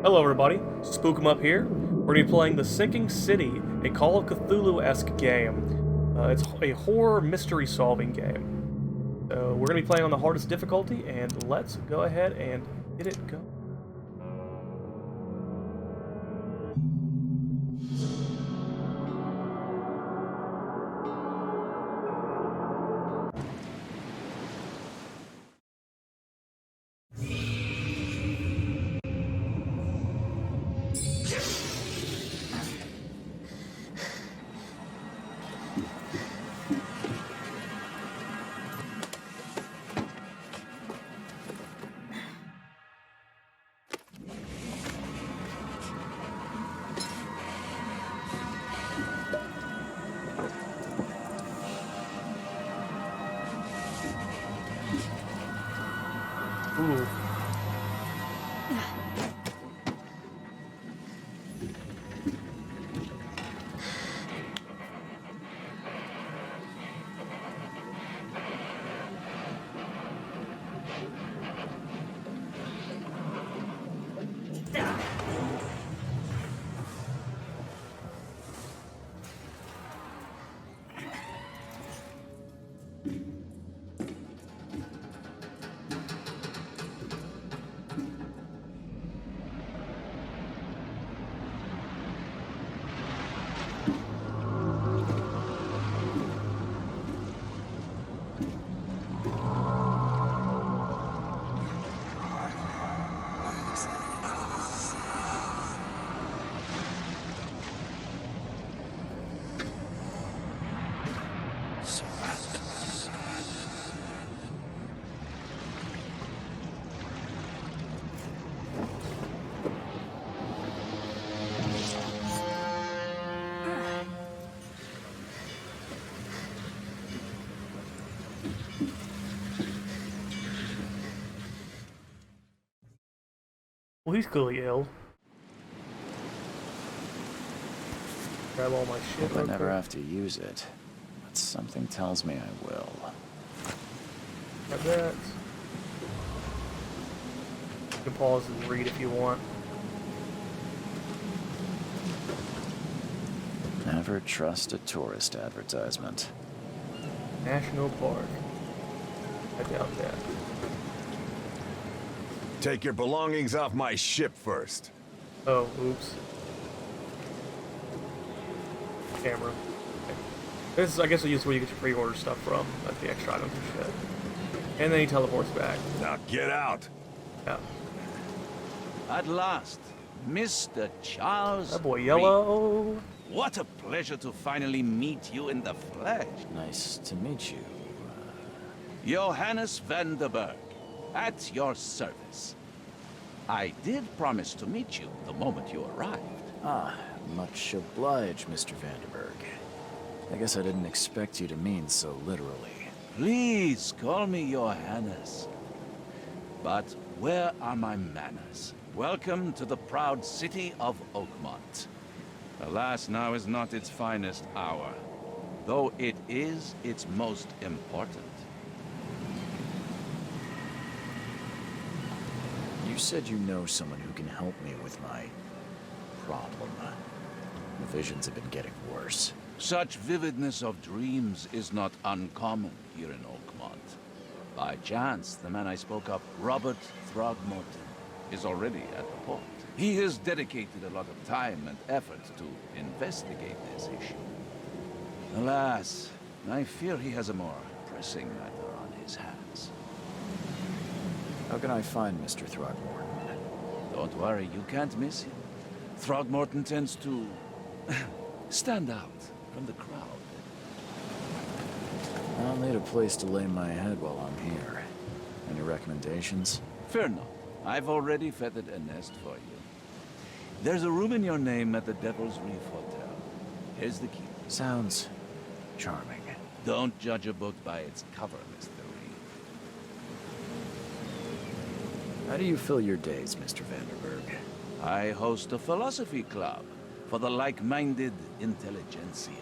Hello everybody, Spook 'em Up here. We're going to be playing The Sinking City, a Call of Cthulhu-esque game. It's a horror mystery solving game. So we're going to be playing on the hardest difficulty, and let's go ahead and get it going. Ooh. Well, he's clearly ill. Grab all my shit. I never have to use it, but something tells me I will. Grab that. You can pause and read if you want. Never trust a tourist advertisement. National Park. I doubt that. Take your belongings off my ship first. Oh, oops. Camera. Okay. This is, I guess, where you get your pre-order stuff from. Like the extra items and shit. And then he teleports back. Now get out. Yeah. At last, Mr. Charles. That boy Yellow. Reed. What a pleasure to finally meet you in the flesh. Nice to meet you. Johannes van der Berg, at your service. I did promise to meet you the moment you arrived. Ah, much obliged, Mr. Vanderberg. I guess I didn't expect you to mean so literally. Please call me Johannes. But where are my manners? Welcome to the proud city of Oakmont. Alas, now is not its finest hour, though it is its most important. You said you know someone who can help me with my problem. The visions have been getting worse. Such vividness of dreams is not uncommon here in Oakmont. By chance, the man I spoke of, Robert Throgmorton, is already at the port. He has dedicated a lot of time and effort to investigate this issue. Alas, I fear he has a more pressing matter on his hands. How can I find Mr. Throgmorton? Don't worry, you can't miss him. Throgmorton tends to stand out from the crowd. I'll need a place to lay my head while I'm here. Any recommendations? Fear not. I've already feathered a nest for you. There's a room in your name at the Devil's Reef Hotel. Here's the key. Sounds charming. Don't judge a book by its cover, Mr. Reed. How do you fill your days, Mr. Vanderberg? I host a philosophy club for the like-minded intelligentsia,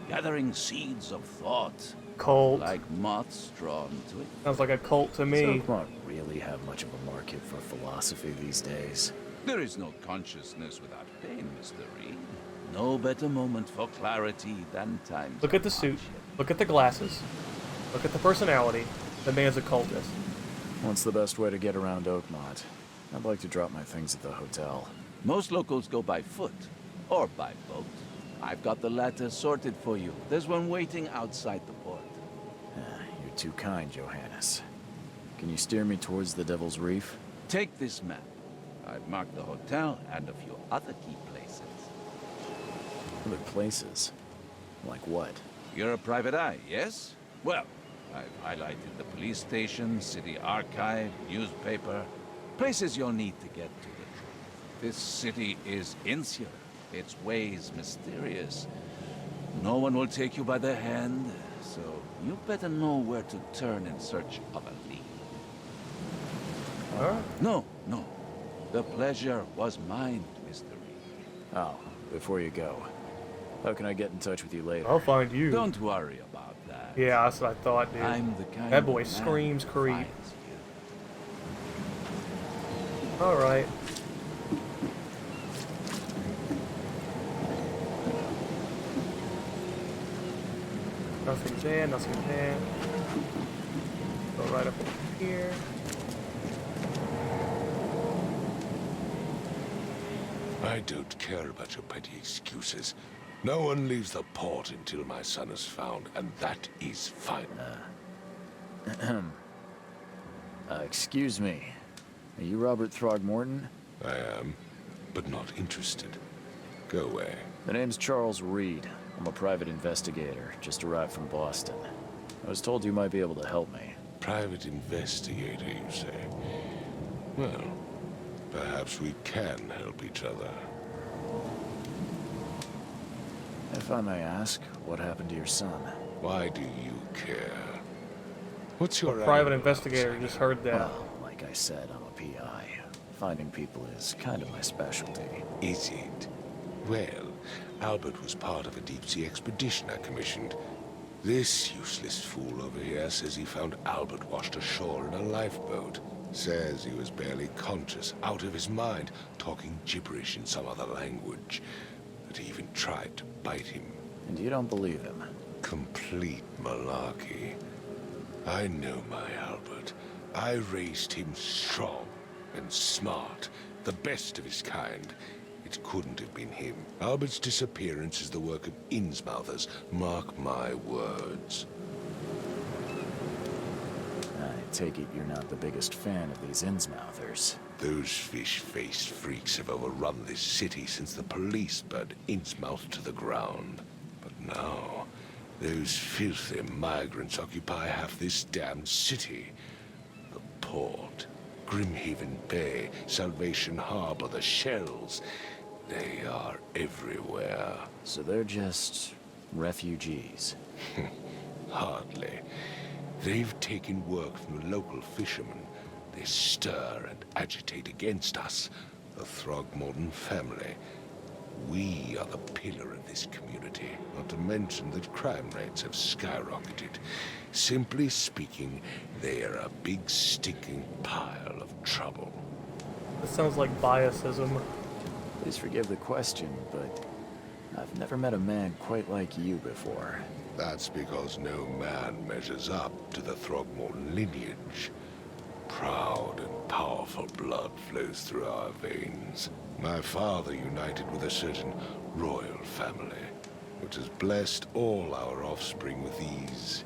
gathering seeds of thought Cult. like moths drawn to it. Sounds like a cult to me. Does Oakmont really have much of a market for philosophy these days? There is no consciousness without pain, Mr. Reed. No better moment for clarity than times Look at of the suit. hardship. Look at the glasses. Look at the personality. The man's a cultist. What's the best way to get around Oakmont? I'd like to drop my things at the hotel. Most locals go by foot or by boat. I've got the latter sorted for you. There's one waiting outside the port. You're too kind, Johannes. Can you steer me towards the Devil's Reef? Take this map. I've marked the hotel and a few other key places. Other places? Like what? You're a private eye, yes? Well, I've highlighted the police station, city archive, newspaper. Places you'll need to get to the truth. This city is insular. Its ways mysterious. No one will take you by the hand, so you better know where to turn in search of a lead. Alright. No. The pleasure was mine, Mr. Reed. Oh, before you go, how can I get in touch with you later? I'll find you. Don't worry about that. Yeah, that's what I thought, dude. I'm the kind That boy of man screams who Creed. finds you. Alright. Nothing there, nothing there. Go right up over here. I don't care about your petty excuses. No one leaves the port until my son is found, and that is fine. Excuse me. Are you Robert Throgmorton? I am, but not interested. Go away. The name's Charles Reed. I'm a private investigator, just arrived from Boston. I was told you might be able to help me. Private investigator, you say? Well, perhaps we can help each other. If I may ask, what happened to your son? Why do you care? What's A your private angle, investigator outsider? just heard that. Well, like I said, I'm a PI. Finding people is kind of my specialty. Is it? Well, Albert was part of a deep-sea expedition I commissioned. This useless fool over here says he found Albert washed ashore in a lifeboat. Says he was barely conscious, out of his mind, talking gibberish in some other language. That he even tried to bite him. And you don't believe him? Complete malarkey. I know my Albert. I raised him strong and smart, the best of his kind. It couldn't have been him. Albert's disappearance is the work of Innsmouthers, mark my words. I take it you're not the biggest fan of these Innsmouthers. Those fish-faced freaks have overrun this city since the police burned Innsmouth to the ground. But now, those filthy migrants occupy half this damned city. The port, Grimhaven Bay, Salvation Harbor, the shells. They are everywhere. So they're just refugees. Hardly. They've taken work from the local fishermen. They stir and agitate against us, the Throgmorton family. We are the pillar of this community, not to mention that crime rates have skyrocketed. Simply speaking, they are a big stinking pile of trouble. This sounds like biasism. Please forgive the question, but I've never met a man quite like you before. That's because no man measures up to the Throgmorton lineage. Proud and powerful blood flows through our veins. My father united with a certain royal family, which has blessed all our offspring with these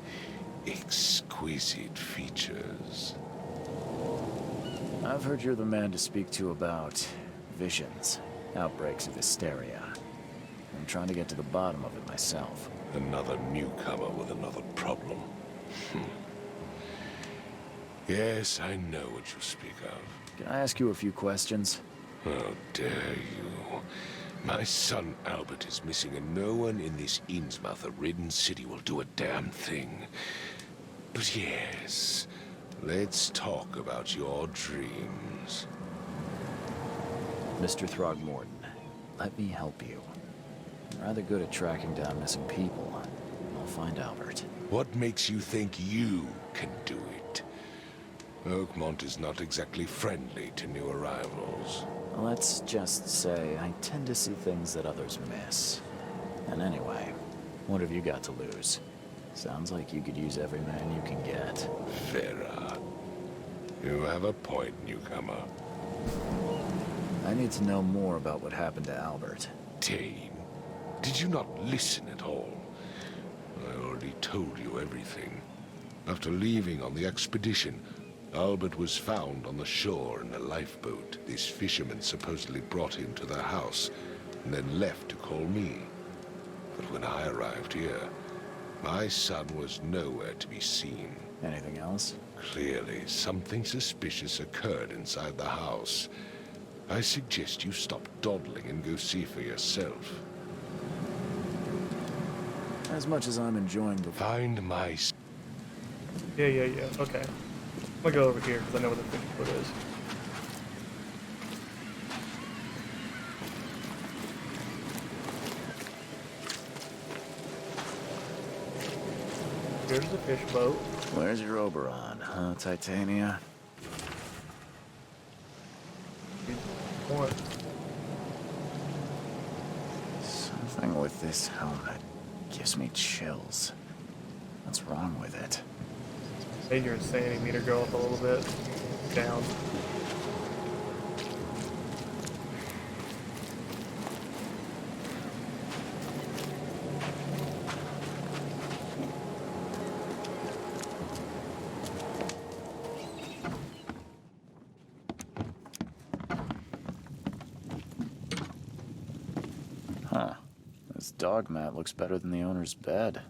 exquisite features. I've heard you're the man to speak to about visions, outbreaks of hysteria. I'm trying to get to the bottom of it myself. Another newcomer with another problem. Yes, I know what you speak of. Can I ask you a few questions? How dare you? My son Albert is missing, and no one in this Innsmouth-ridden city will do a damn thing. But yes, let's talk about your dreams. Mr. Throgmorton, let me help you. I'm rather good at tracking down missing people. I'll find Albert. What makes you think you can do it? Oakmont is not exactly friendly to new arrivals. Let's just say I tend to see things that others miss. And anyway, what have you got to lose? Sounds like you could use every man you can get. Farah, you have a point, newcomer. I need to know more about what happened to Albert. Tane, did you not listen at all? I already told you everything. After leaving on the expedition, Albert was found on the shore in a lifeboat. These fishermen supposedly brought him to their house, and then left to call me. But when I arrived here, my son was nowhere to be seen. Anything else? Clearly, something suspicious occurred inside the house. I suggest you stop dawdling and go see for yourself. As much as I'm enjoying the... Find my... Yeah. Okay. I'm gonna go over here because I know where the fishing foot is. Here's the fish boat. Where's your Oberon, huh, Titania? What? Something with this helmet gives me chills. What's wrong with it? Made your insanity meter go up a little bit. Down. Huh. This dog mat looks better than the owner's bed.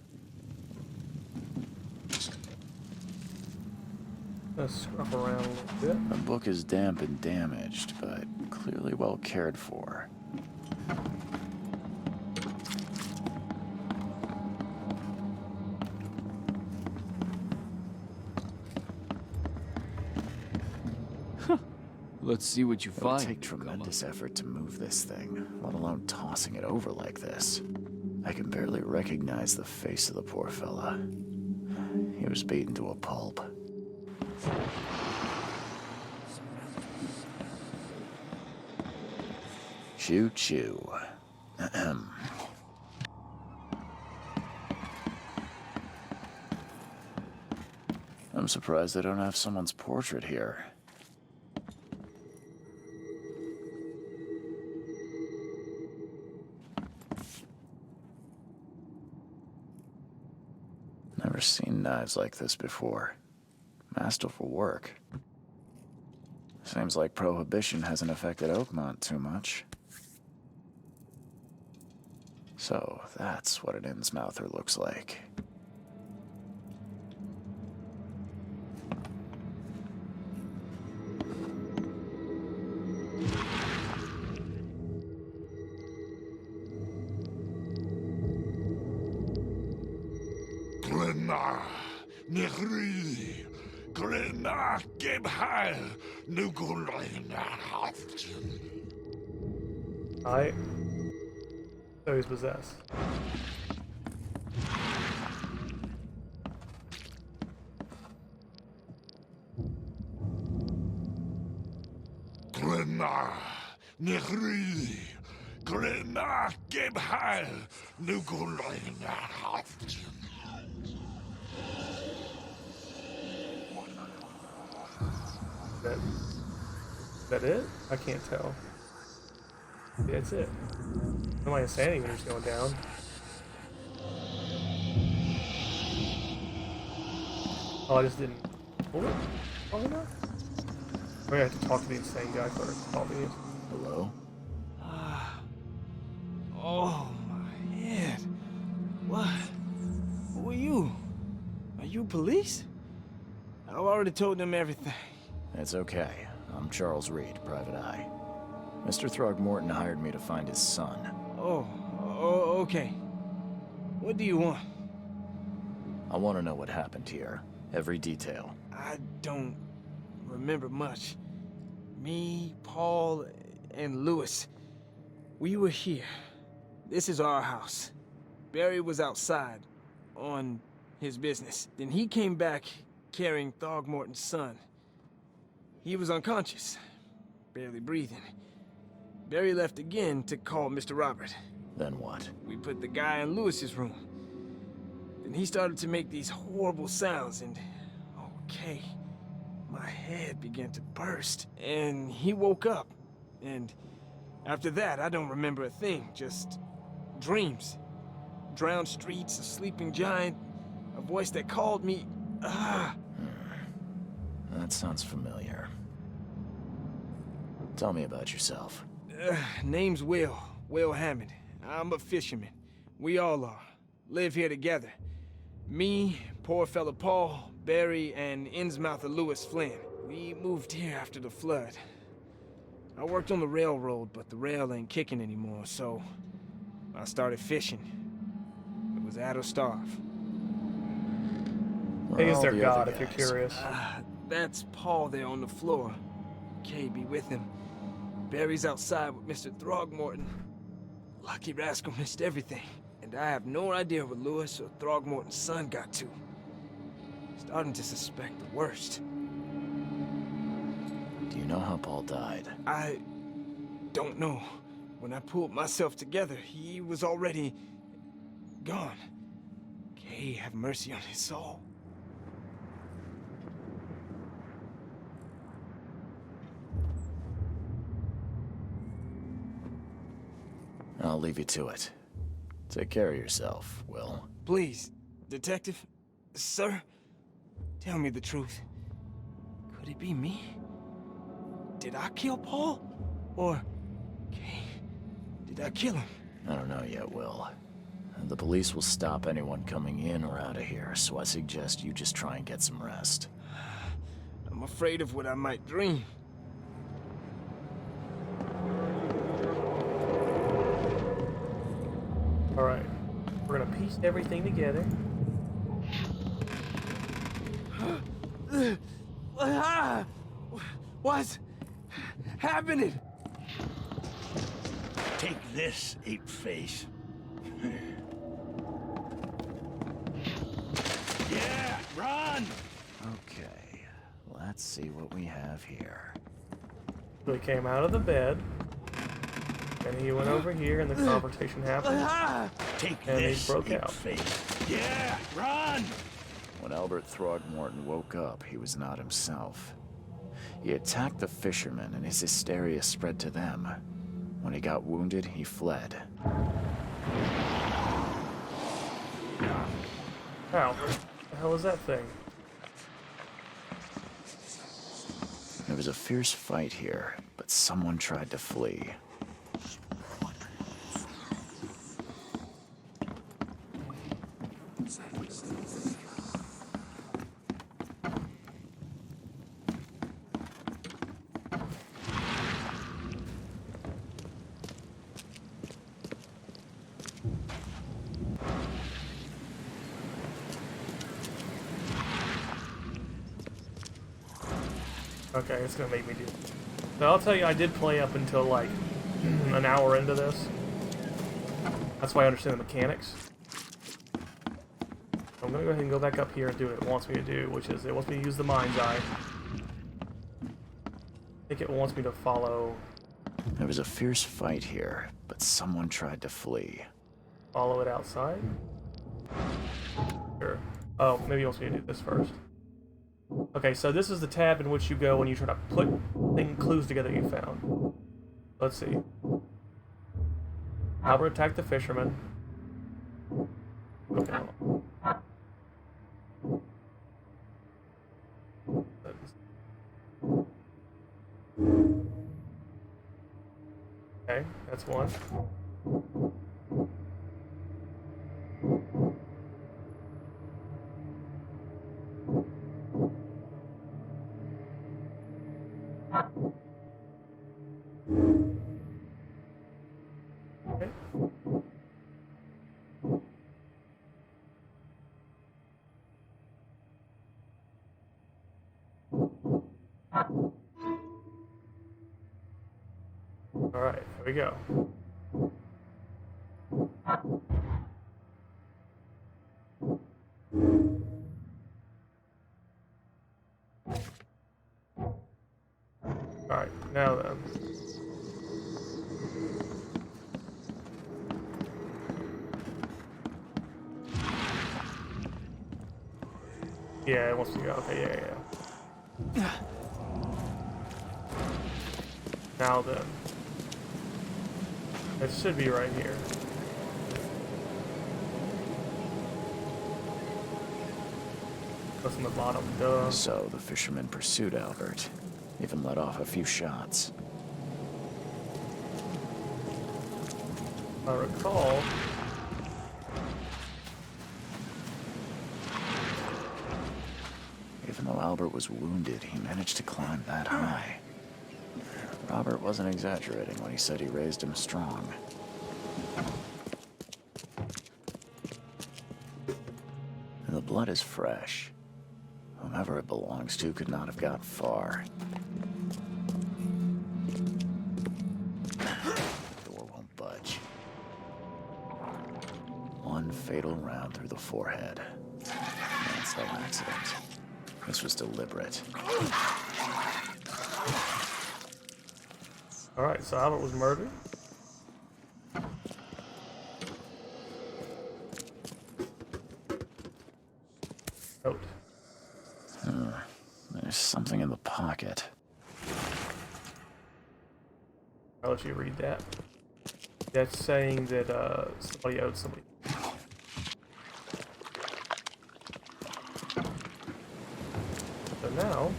Let's scruff around a little bit. The book is damp and damaged, but clearly well cared for. Let's see what you It'll find. take tremendous effort to move this thing, let alone tossing it over like this. I can barely recognize the face of the poor fella. He was beaten to a pulp. Choo choo. Ahem. I'm surprised they don't have someone's portrait here. Never seen knives like this before. Masterful work. Seems like Prohibition hasn't affected Oakmont too much. So, that's what an Innsmouther looks like. Glenna, Nehri, Glenna, Gebhal, Nugulenhaft. Alright. So he's possessed. Glenna, Nehri, Glenna, Gebhal, Nugulenhaft. Is that it? I can't tell. Yeah, that's it. My insanity meter's going down. Oh, I just didn't pull it long enough? I'm gonna have to talk to the insane guy first. Obvious. Hello? Oh, my head. What? Who are you? Are you police? I've already told them everything. It's okay. I'm Charles Reed, Private Eye. Mr. Throgmorton hired me to find his son. Oh, okay. What do you want? I want to know what happened here. Every detail. I don't remember much. Me, Paul, and Lewis, we were here. This is our house. Barry was outside, on his business. Then he came back carrying Throgmorton's son. He was unconscious, barely breathing. Barry left again to call Mr. Robert. Then what? We put the guy in Lewis's room. Then he started to make these horrible sounds and... okay, my head began to burst. And he woke up. And after that, I don't remember a thing, just dreams. Drowned streets, a sleeping giant, a voice that called me. That sounds familiar. Tell me about yourself. Name's Will Hammond. I'm a fisherman. We all are. Live here together. Me, poor fella Paul, Barry, and Innsmouther Lewis Flynn. We moved here after the flood. I worked on the railroad, but the rail ain't kicking anymore, so I started fishing. It was out of starve. Hey, is All there the God, other if you're guys. curious? That's Paul there on the floor. Kay be with him. Barry's outside with Mr. Throgmorton. Lucky rascal missed everything. And I have no idea what Lewis or Throgmorton's son got to. Starting to suspect the worst. Do you know how Paul died? I don't know. When I pulled myself together, he was already gone. Kay have mercy on his soul. I'll leave you to it. Take care of yourself, Will. Please, detective, sir, tell me the truth. Could it be me? Did I kill Paul? Or, Kay, did I kill him? I don't know yet, Will. The police will stop anyone coming in or out of here, so I suggest you just try and get some rest. I'm afraid of what I might dream. Alright. We're gonna piece everything together. What's happening? Take this, ape-face. Yeah, run! Okay, let's see what we have here. So he came out of the bed, and he went over here, and the confrontation happened. Take And he this, broke out. ape-face. Yeah, run! When Albert Throgmorton woke up, he was not himself. He attacked the fishermen, and his hysteria spread to them. When he got wounded, he fled. Ow. What the hell is that thing? There was a fierce fight here, but someone tried to flee. Okay, it's gonna make me do it. So I'll tell you, I did play up until like an hour into this. That's why I understand the mechanics. I'm gonna go ahead and go back up here and do what it wants me to do, which is it wants me to use the mind's eye. I think it wants me to follow There was a fierce fight here, but someone tried to flee. it outside. Sure. Oh, maybe it wants me to do this first. Okay, so this is the tab in which you go when you try to put clues together you found. Let's see. Albert attacked the fisherman. Okay, hold on. Okay, that's one. Okay. All right, here we go. All right, now then. Yeah, it wants to go. Okay, yeah. Now then. It should be right here. That's on the bottom, duh. So the fisherman pursued Albert, even let off a few shots. If I recall, Even though Albert was wounded, he managed to climb that high. Robert wasn't exaggerating when he said he raised him strong. The blood is fresh. Whomever it belongs to could not have got far. The door won't budge. One fatal round through the forehead. That's no accident. This was deliberate. alright, so Albert was murdered. Note. There's something in the pocket. I'll let you read that. That's saying that somebody owed somebody. So now,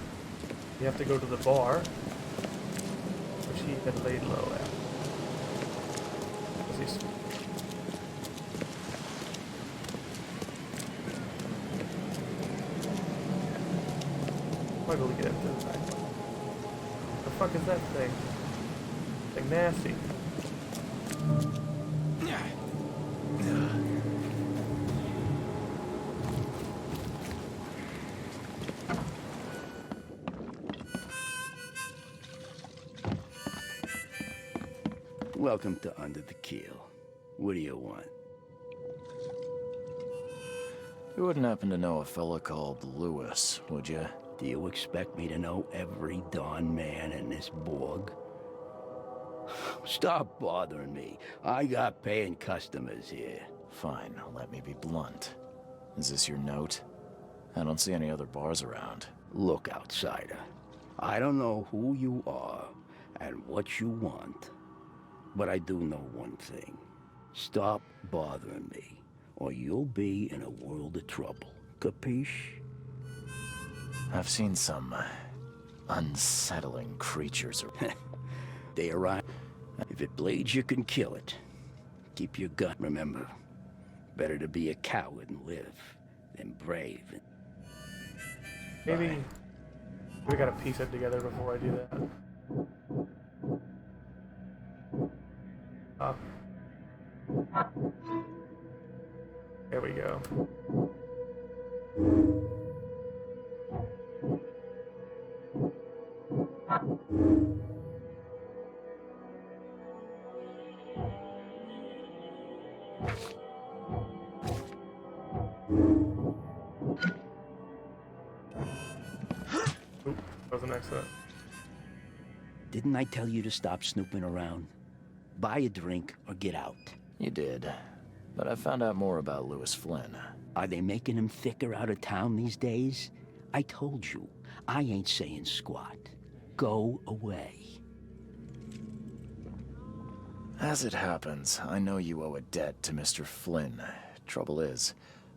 you have to go to the bar, which he had laid low at. 'Cause he's- I'm able to get into the back. The fuck is that thing? Like nasty. Welcome to Under the Keel. What do you want? You wouldn't happen to know a fella called Lewis, would you? Do you expect me to know every darn man in this Borg? Stop bothering me. I got paying customers here. Fine, let me be blunt. Is this your note? I don't see any other bars around. Look, outsider. I don't know who you are and what you want, but I do know one thing. Stop bothering me, or you'll be in a world of trouble. Capiche? I've seen some unsettling creatures. They arrive. If it bleeds, you can kill it. Keep your gun, remember. Better to be a coward and live than brave. Maybe we gotta piece it together before I do that. There we go. Oop, that was an accident. Didn't I tell you to stop snooping around? Buy a drink or get out. You did, but I found out more about Lewis Flynn. Are they making him thicker out of town these days? I told you, I ain't saying squat. Go away. As it happens, I know you owe a debt to Mr. Flynn. Trouble is,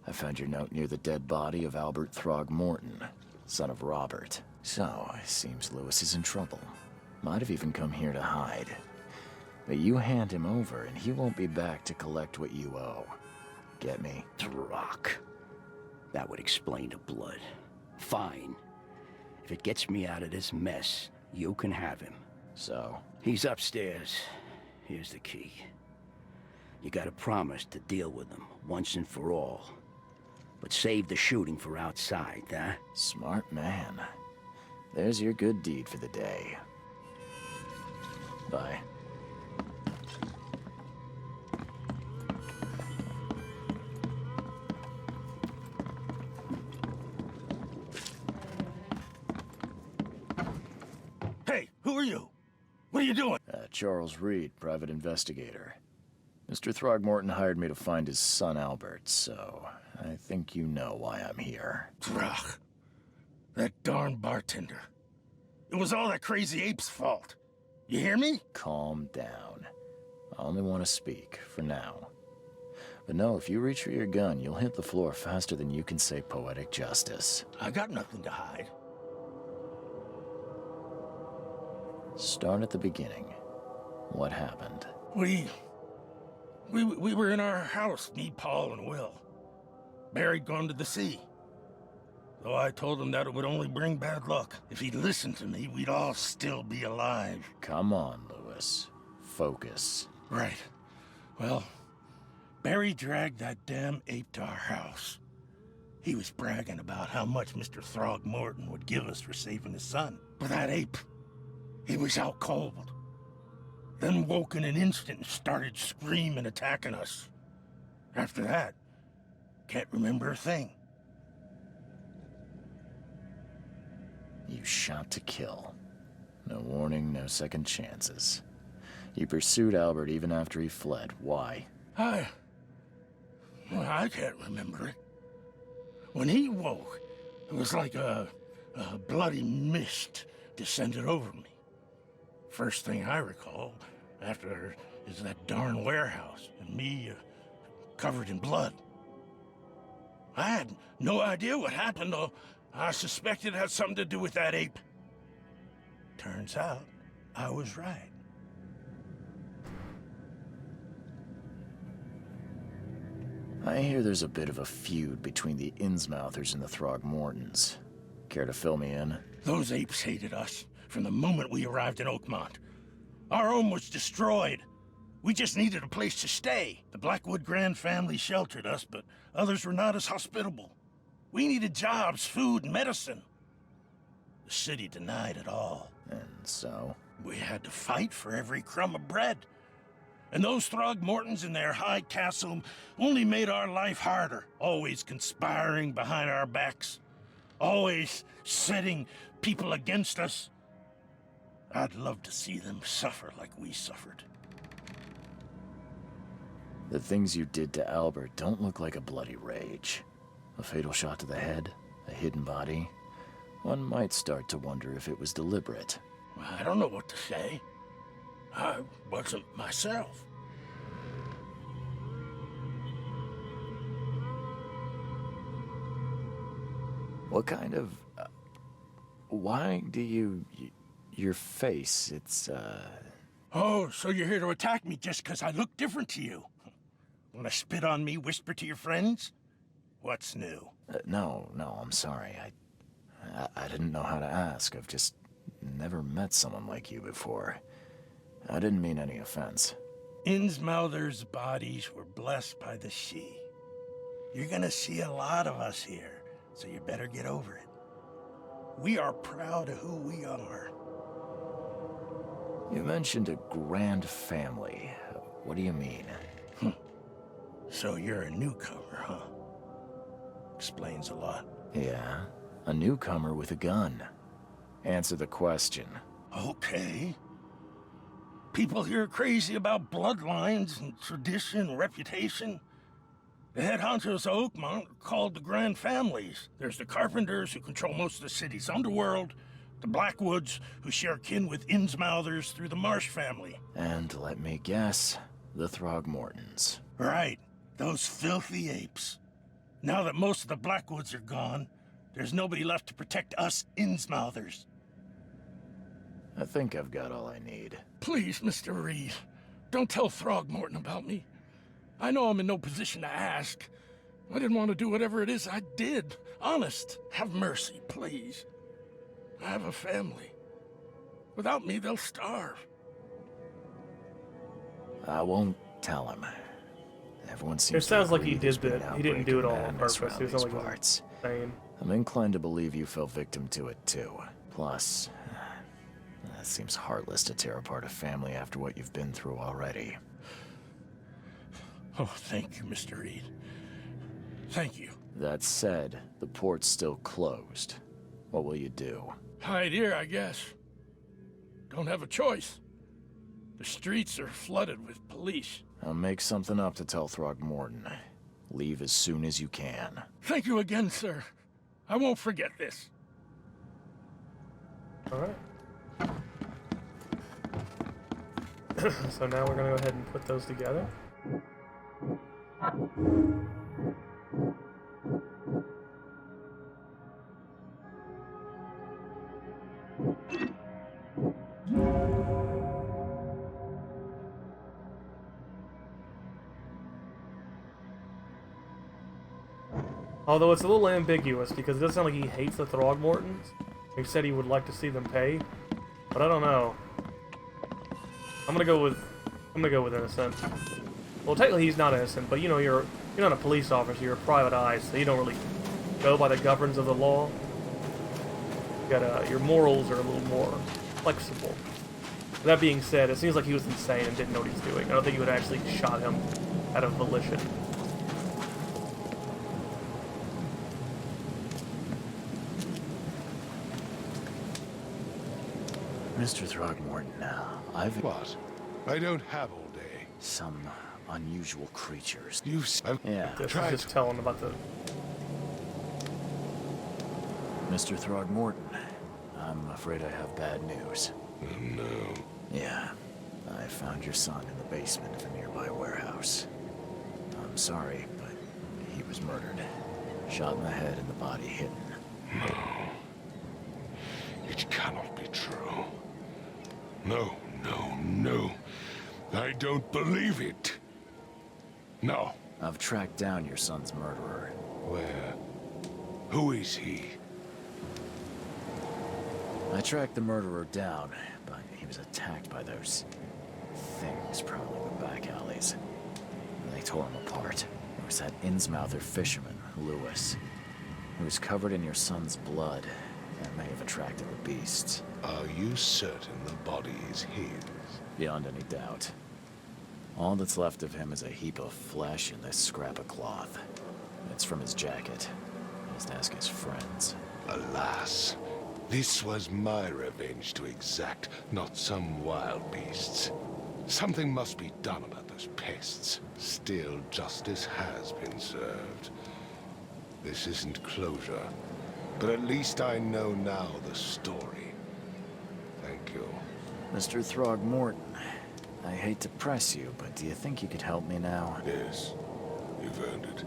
I found your note near the dead body of Albert Throgmorton, son of Robert. So, it seems Lewis is in trouble. Might have even come here to hide. But you hand him over and he won't be back to collect what you owe. Get me? Drock. That would explain the blood. Fine. If it gets me out of this mess, you can have him. So, He's upstairs. Here's the key. You gotta promise to deal with him once and for all. But save the shooting for outside, huh? smart man. There's your good deed for the day. Bye. Hey, who are you? What are you doing? Charles Reed, private investigator. Mr. Throgmorton hired me to find his son Albert, so I think you know why I'm here. Throg. That darn bartender. It was all that crazy ape's fault. You hear me? Calm down. I only want to speak, for now. But no, if you reach for your gun, you'll hit the floor faster than you can say poetic justice. I got nothing to hide. Start at the beginning. What happened? We were in our house, me, Paul, and Will. Barry'd gone to the sea. Though I told him that it would only bring bad luck. If he'd listened to me, we'd all still be alive. Come on, Lewis. Focus. Right. Well, Barry dragged that damn ape to our house. He was bragging about how much Mr. Throgmorton would give us for saving his son. But that ape, he was out cold. Then woke in an instant and started screaming, attacking us. After that, can't remember a thing. You shot to kill. No warning, no second chances. You pursued Albert even after he fled. Why? I can't remember it. When he woke, it was like a bloody mist descended over me. First thing I recall after is that darn warehouse and me covered in blood. I had no idea what happened, though. I suspected it had something to do with that ape. Turns out, I was right. I hear there's a bit of a feud between the Innsmouthers and the Throgmortons. Care to fill me in? Those apes hated us from the moment we arrived in Oakmont. Our home was destroyed. We just needed a place to stay. The Blackwood Grand family sheltered us, but others were not as hospitable. We needed jobs, food, and medicine. The city denied it all. And so? We had to fight for every crumb of bread. And those Throgmortons in their high castle only made our life harder, always conspiring behind our backs, always setting people against us. I'd love to see them suffer like we suffered. The things you did to Albert don't look like a bloody rage. A fatal shot to the head, a hidden body. One might start to wonder if it was deliberate. I don't know what to say. I wasn't myself. What kind of... why do you... your face, it's, Oh, so you're here to attack me just because I look different to you? Want to spit on me, whisper to your friends? What's new? no, I'm sorry. I didn't know how to ask. I've just never met someone like you before. I didn't mean any offense. Innsmouther's bodies were blessed by the sea. You're gonna see a lot of us here, so you better get over it. We are proud of who we are. You mentioned a grand family. What do you mean? So you're a newcomer, huh? Explains a lot. Yeah, a newcomer with a gun. Answer the question. Okay. People here are crazy about bloodlines and tradition and reputation. The head honchos of Oakmont are called the Grand Families. There's the Carpenters, who control most of the city's underworld, the Blackwoods, who share kin with Innsmouthers through the Marsh family. And let me guess, the Throgmortons. Right, those filthy apes. Now that most of the Blackwoods are gone, there's nobody left to protect us Innsmouthers. I think I've got all I need. Please, Mr. Reed, don't tell Throgmorton about me. I know I'm in no position to ask. I didn't want to do whatever it is I did. Honest, have mercy, please. I have a family. Without me, they'll starve. I won't tell him. Everyone seems It sounds to like he agree there's did been that. an He didn't do it all outbreak on of madness purpose. around It was these only parts. insane. I'm inclined to believe you fell victim to it too. Plus, it seems heartless to tear apart a family after what you've been through already. Oh, thank you, Mr. Reed. Thank you. That said, the port's still closed. What will you do? Hide here, I guess. Don't have a choice. The streets are flooded with police. I'll make something up to tell Throgmorton. Leave as soon as you can. Thank you again, sir. I won't forget this. Alright. So now we're gonna go ahead and put those together. Although it's a little ambiguous because it doesn't sound like he hates the Throgmortons. He said he would like to see them pay, but I don't know. I'm gonna go with innocent. Well, technically he's not innocent, but you know you're not a police officer. You're a private eye, so you don't really go by the governance of the law. Your morals are a little more flexible. That being said, it seems like he was insane and didn't know what he was doing. I don't think he would have actually shot him out of volition. Mr. Throgmorton, I've... What? I don't have all day. some unusual creatures. You've... Yeah. This is just telling about the... Mr. Throgmorton, I'm afraid I have bad news. Oh, no. Yeah, I found your son in the basement of a nearby warehouse. I'm sorry, but he was murdered. Shot in the head and the body hidden. No. It cannot be true. No, no, no. I don't believe it. No. I've tracked down your son's murderer. Where? Who is he? I tracked the murderer down, but he was attacked by those things prowling the back alleys. They tore him apart. There was that Innsmouther fisherman, Lewis. He was covered in your son's blood. That may have attracted the beasts. Are you certain the body is his? Beyond any doubt. All that's left of him is a heap of flesh and this scrap of cloth. It's from his jacket. He has to ask his friends. Alas, this was my revenge to exact, not some wild beasts. Something must be done about those pests. Still, justice has been served. This isn't closure, but at least I know now the story. Thank you. Mr. Throgmorton, I hate to press you, but do you think you could help me now? Yes, you've earned it.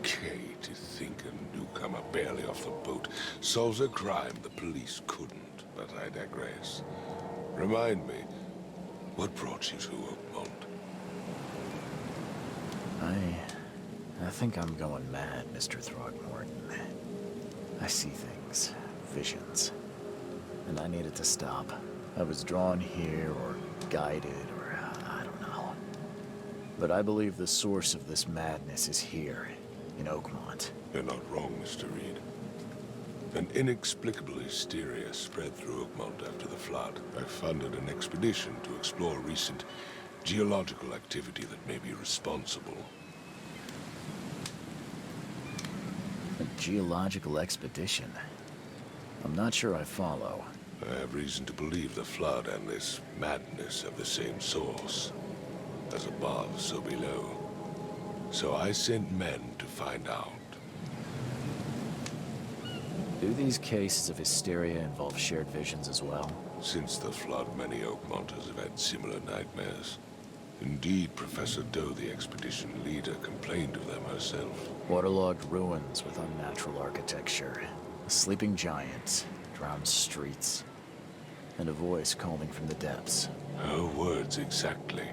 Kay, to think a newcomer barely off the boat solves a crime the police couldn't, but I digress. Remind me, what brought you to Oakmont? I think I'm going mad, Mr. Throgmorton. I see things, visions, and I needed to stop. I was drawn here, or guided, or I don't know. But I believe the source of this madness is here, in Oakmont. You're not wrong, Mr. Reed. An inexplicable hysteria spread through Oakmont after the flood. I funded an expedition to explore recent geological activity that may be responsible. A geological expedition? I'm not sure I follow. I have reason to believe the flood and this madness have the same source. As above, so below. So I sent men to find out. Do these cases of hysteria involve shared visions as well? Since the flood, many Oakmonters have had similar nightmares. Indeed, Professor Doe, the expedition leader, complained of them herself. Waterlogged ruins with unnatural architecture. A sleeping giant, drowned streets, and a voice calling from the depths. Her words exactly.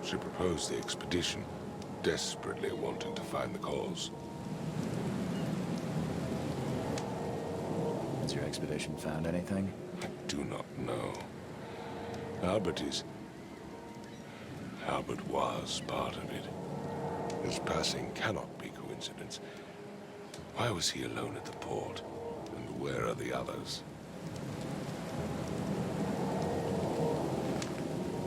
She proposed the expedition, desperately wanting to find the cause. Has your expedition found anything? I do not know. Albert was part of it. His passing cannot be coincidence. Why was he alone at the port? And where are the others?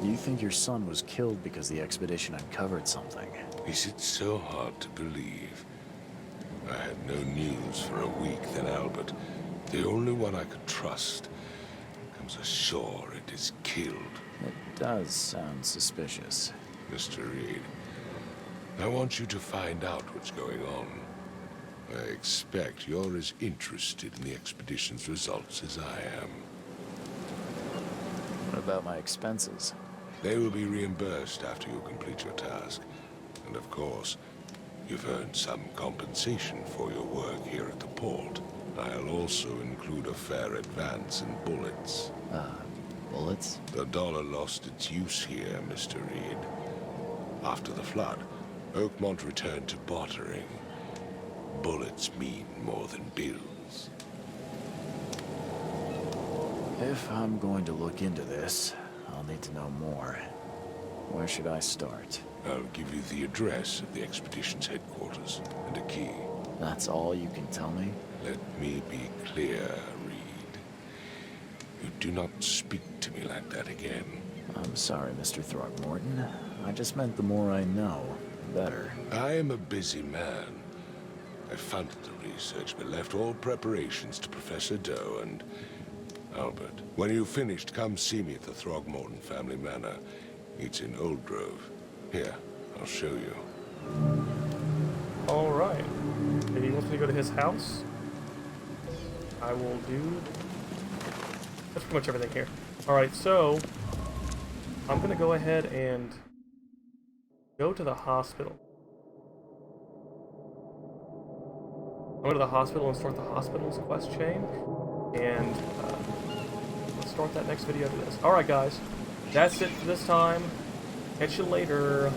Do you think your son was killed because the expedition uncovered something? Is it so hard to believe? I had no news for a week, then Albert, the only one I could trust, comes ashore and is killed. It does sound suspicious. Mr. Reed, I want you to find out what's going on. I expect you're as interested in the expedition's results as I am. What about my expenses? They will be reimbursed after you complete your task. And of course, you've earned some compensation for your work here at the port. I'll also include a fair advance in bullets. Bullets? The dollar lost its use here, Mr. Reed. After the flood, Oakmont returned to bartering. Bullets mean more than bills. If I'm going to look into this, I'll need to know more. Where should I start? I'll give you the address of the expedition's headquarters and a key. That's all you can tell me? Let me be clear, Reed. You do not speak to me like that again. I'm sorry, Mr. Throgmorton. I just meant the more I know, the better. I am a busy man. I funded the research, but left all preparations to Professor Doe and Albert. When you've finished, come see me at the Throgmorton family manor. It's in Old Grove. Here, I'll show you. Alright. If he wants me to go to his house, I will do... That's pretty much everything here. Alright, so... I'm gonna go ahead and... go to the hospital. I'm going to the hospital and start the hospital's quest chain. And, let's start that next video after this. Alright guys, that's it for this time. Catch you later.